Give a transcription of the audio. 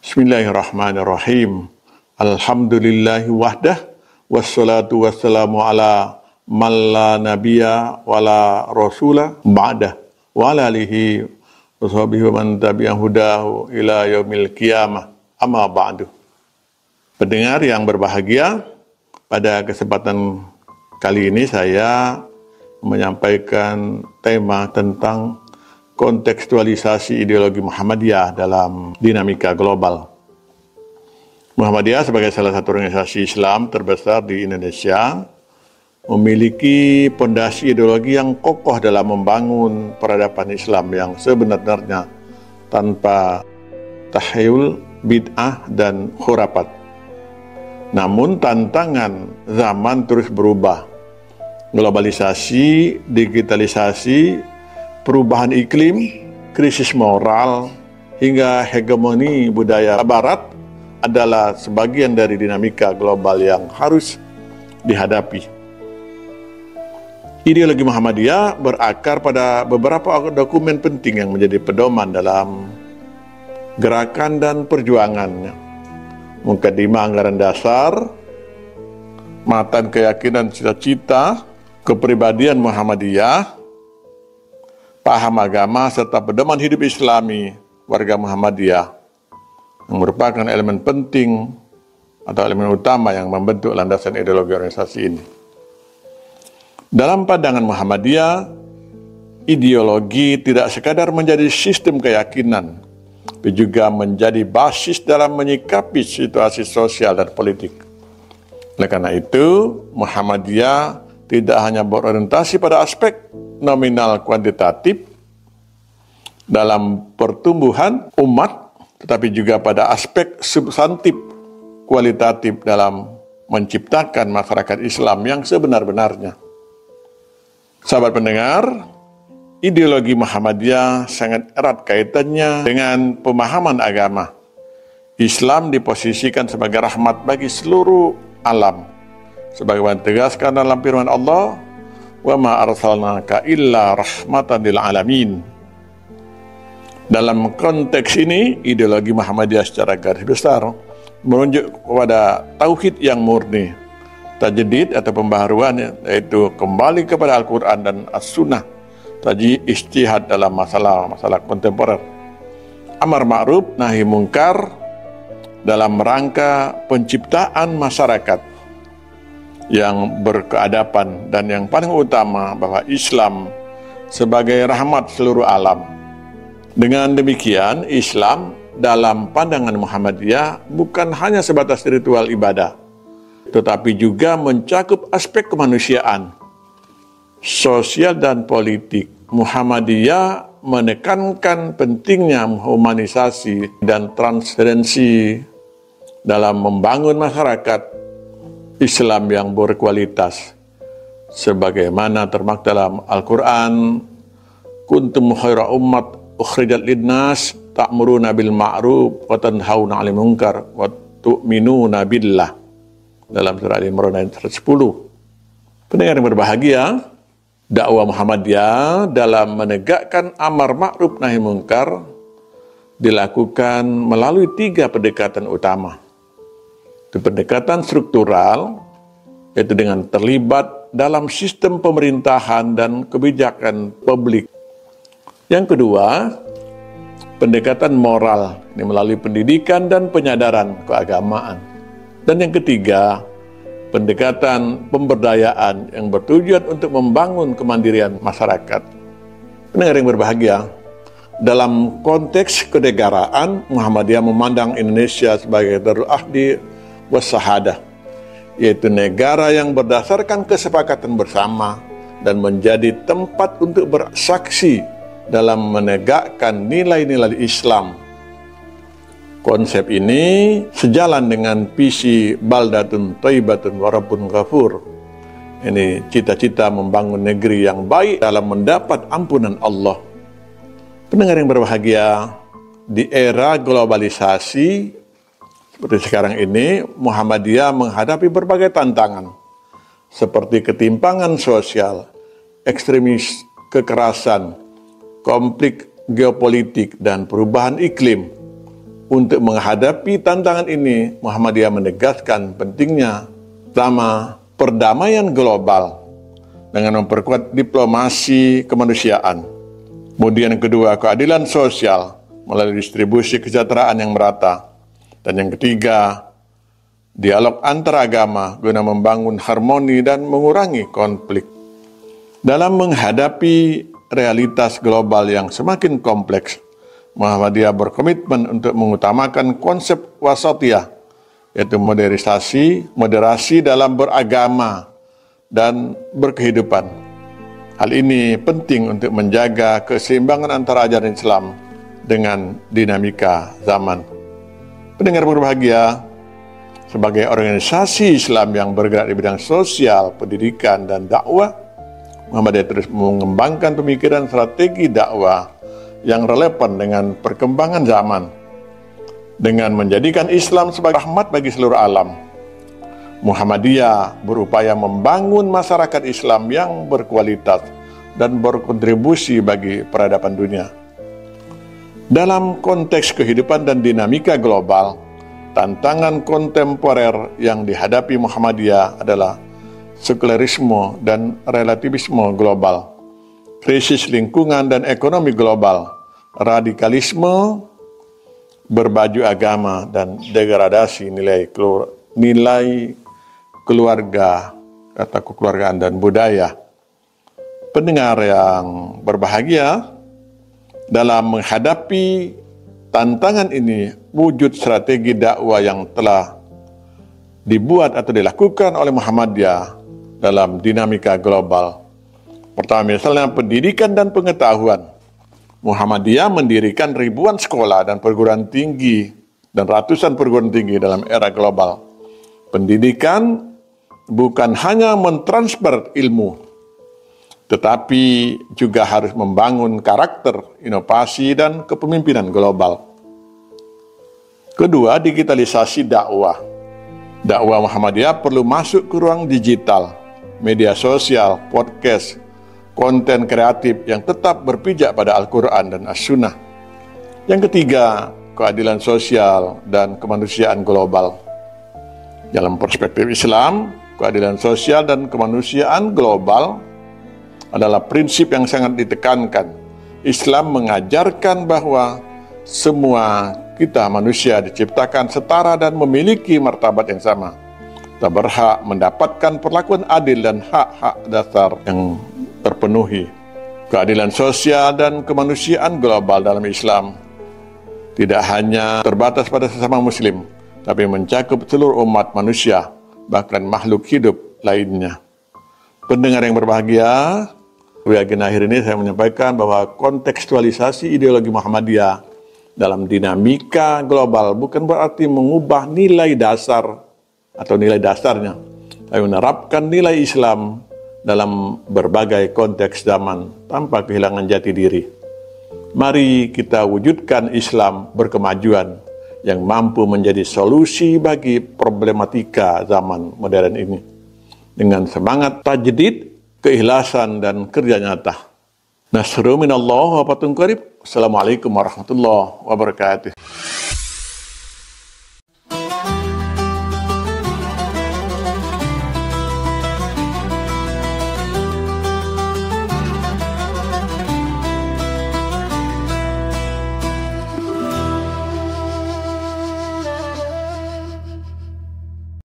Bismillahirrahmanirrahim. Alhamdulillahi wahdah, wassalatu wassalamu ala man la nabiyya wala rasula ba'dah, wa ala alihi wa sahbihi wa man tabi'ahum hudahu ila yaumil qiyamah, amma ba'du. Pendengar yang berbahagia, pada kesempatan kali ini saya menyampaikan tema tentang kontekstualisasi ideologi Muhammadiyah dalam dinamika global. Muhammadiyah sebagai salah satu organisasi Islam terbesar di Indonesia memiliki pondasi ideologi yang kokoh dalam membangun peradaban Islam yang sebenarnya tanpa tahyul, bid'ah, dan khurafat. Namun tantangan zaman terus berubah. Globalisasi, digitalisasi, perubahan iklim, krisis moral, hingga hegemoni budaya barat adalah sebagian dari dinamika global yang harus dihadapi. Ideologi Muhammadiyah berakar pada beberapa dokumen penting yang menjadi pedoman dalam gerakan dan perjuangannya. Mukaddimah anggaran dasar, matan keyakinan cita-cita, kepribadian Muhammadiyah, paham agama, serta pedoman hidup Islami warga Muhammadiyah yang merupakan elemen penting atau elemen utama yang membentuk landasan ideologi organisasi ini. Dalam pandangan Muhammadiyah, ideologi tidak sekadar menjadi sistem keyakinan, tapi juga menjadi basis dalam menyikapi situasi sosial dan politik. Oleh karena itu, Muhammadiyah tidak hanya berorientasi pada aspek nominal kuantitatif dalam pertumbuhan umat, tetapi juga pada aspek substantif kualitatif dalam menciptakan masyarakat Islam yang sebenar-benarnya. Sahabat pendengar, ideologi Muhammadiyah sangat erat kaitannya dengan pemahaman agama. Islam diposisikan sebagai rahmat bagi seluruh alam, sebagaimana tegaskan dalam firman Allah, "Wa ma arsalnaka illa rahmatan lil alamin." Dalam konteks ini, ideologi Muhammadiyah secara garis besar merujuk kepada tauhid yang murni, tajdid atau pembaharuan, yaitu kembali kepada Al-Quran dan As-Sunnah, tajdid ijtihad dalam masalah kontemporer, amar ma'ruf nahi mungkar dalam rangka penciptaan masyarakat yang berkeadaban, dan yang paling utama bahwa Islam sebagai rahmat seluruh alam. Dengan demikian, Islam dalam pandangan Muhammadiyah bukan hanya sebatas ritual ibadah, tetapi juga mencakup aspek kemanusiaan, sosial, dan politik. Muhammadiyah menekankan pentingnya humanisasi dan transparansi dalam membangun masyarakat Islam yang berkualitas, sebagaimana termaktub dalam Al-Quran, "Kuntum khaira ummat ukhrijat linnas ta'muruna bil ma'ruf wa tanhauna 'anil munkar wa tu'minuna billah," dalam surah Al-Imran ayat 10. Pendengar yang berbahagia, dakwah Muhammadiyah dalam menegakkan amar ma'ruf nahi munkar dilakukan melalui 3 pendekatan utama. Itu pendekatan struktural, yaitu dengan terlibat dalam sistem pemerintahan dan kebijakan publik. Yang kedua, pendekatan moral, ini melalui pendidikan dan penyadaran keagamaan. Dan yang ketiga, pendekatan pemberdayaan yang bertujuan untuk membangun kemandirian masyarakat. Pendengar yang berbahagia, dalam konteks kenegaraan, Muhammadiyah memandang Indonesia sebagai darul ahdi wassahadah, yaitu negara yang berdasarkan kesepakatan bersama dan menjadi tempat untuk bersaksi dalam menegakkan nilai-nilai Islam. Konsep ini sejalan dengan visi baldatun thayyibatun wa rabbun ghafur. Ini cita-cita membangun negeri yang baik dalam mendapat ampunan Allah. Pendengar yang berbahagia, di era globalisasi seperti sekarang ini, Muhammadiyah menghadapi berbagai tantangan seperti ketimpangan sosial, ekstremis, kekerasan, konflik geopolitik, dan perubahan iklim. Untuk menghadapi tantangan ini, Muhammadiyah menegaskan pentingnya pertama, perdamaian global dengan memperkuat diplomasi kemanusiaan. Kemudian yang kedua, keadilan sosial melalui distribusi kesejahteraan yang merata. Dan yang ketiga, dialog antaragama guna membangun harmoni dan mengurangi konflik. Dalam menghadapi realitas global yang semakin kompleks, Muhammadiyah berkomitmen untuk mengutamakan konsep wasatiyah, yaitu moderasi dalam beragama dan berkehidupan. Hal ini penting untuk menjaga keseimbangan antara ajaran Islam dengan dinamika zaman. Pendengar berbahagia, sebagai organisasi Islam yang bergerak di bidang sosial, pendidikan, dan dakwah, Muhammadiyah terus mengembangkan pemikiran strategi dakwah yang relevan dengan perkembangan zaman, dengan menjadikan Islam sebagai rahmat bagi seluruh alam. Muhammadiyah berupaya membangun masyarakat Islam yang berkualitas dan berkontribusi bagi peradaban dunia. Dalam konteks kehidupan dan dinamika global, tantangan kontemporer yang dihadapi Muhammadiyah adalah sekularisme dan relativisme global, krisis lingkungan dan ekonomi global, radikalisme berbaju agama, dan degradasi nilai keluarga, kata kekeluargaan dan budaya. Pendengar yang berbahagia, dalam menghadapi tantangan ini, wujud strategi dakwah yang telah dibuat atau dilakukan oleh Muhammadiyah dalam dinamika global. Pertama, misalnya pendidikan dan pengetahuan. Muhammadiyah mendirikan ribuan sekolah dan perguruan tinggi dan ratusan perguruan tinggi dalam era global. Pendidikan bukan hanya mentransfer ilmu, tetapi juga harus membangun karakter, inovasi, dan kepemimpinan global. Kedua, digitalisasi dakwah. Dakwah Muhammadiyah perlu masuk ke ruang digital, media sosial, podcast, konten kreatif yang tetap berpijak pada Al-Quran dan As-Sunnah. Yang ketiga, keadilan sosial dan kemanusiaan global. Dalam perspektif Islam, keadilan sosial dan kemanusiaan global adalah prinsip yang sangat ditekankan. Islam mengajarkan bahwa semua kita manusia diciptakan setara dan memiliki martabat yang sama. Kita berhak mendapatkan perlakuan adil dan hak-hak dasar yang terpenuhi. Keadilan sosial dan kemanusiaan global dalam Islam tidak hanya terbatas pada sesama muslim, tapi mencakup seluruh umat manusia, bahkan makhluk hidup lainnya. Pendengar yang berbahagia, di akhir ini saya menyampaikan bahwa kontekstualisasi ideologi Muhammadiyah dalam dinamika global bukan berarti mengubah nilai dasar atau nilai dasarnya, tapi menerapkan nilai Islam dalam berbagai konteks zaman tanpa kehilangan jati diri. Mari kita wujudkan Islam berkemajuan yang mampu menjadi solusi bagi problematika zaman modern ini dengan semangat tajdid, keikhlasan, dan kerja nyata. Nasrun minallah wa fatun qarib. Assalamualaikum warahmatullahi wabarakatuh.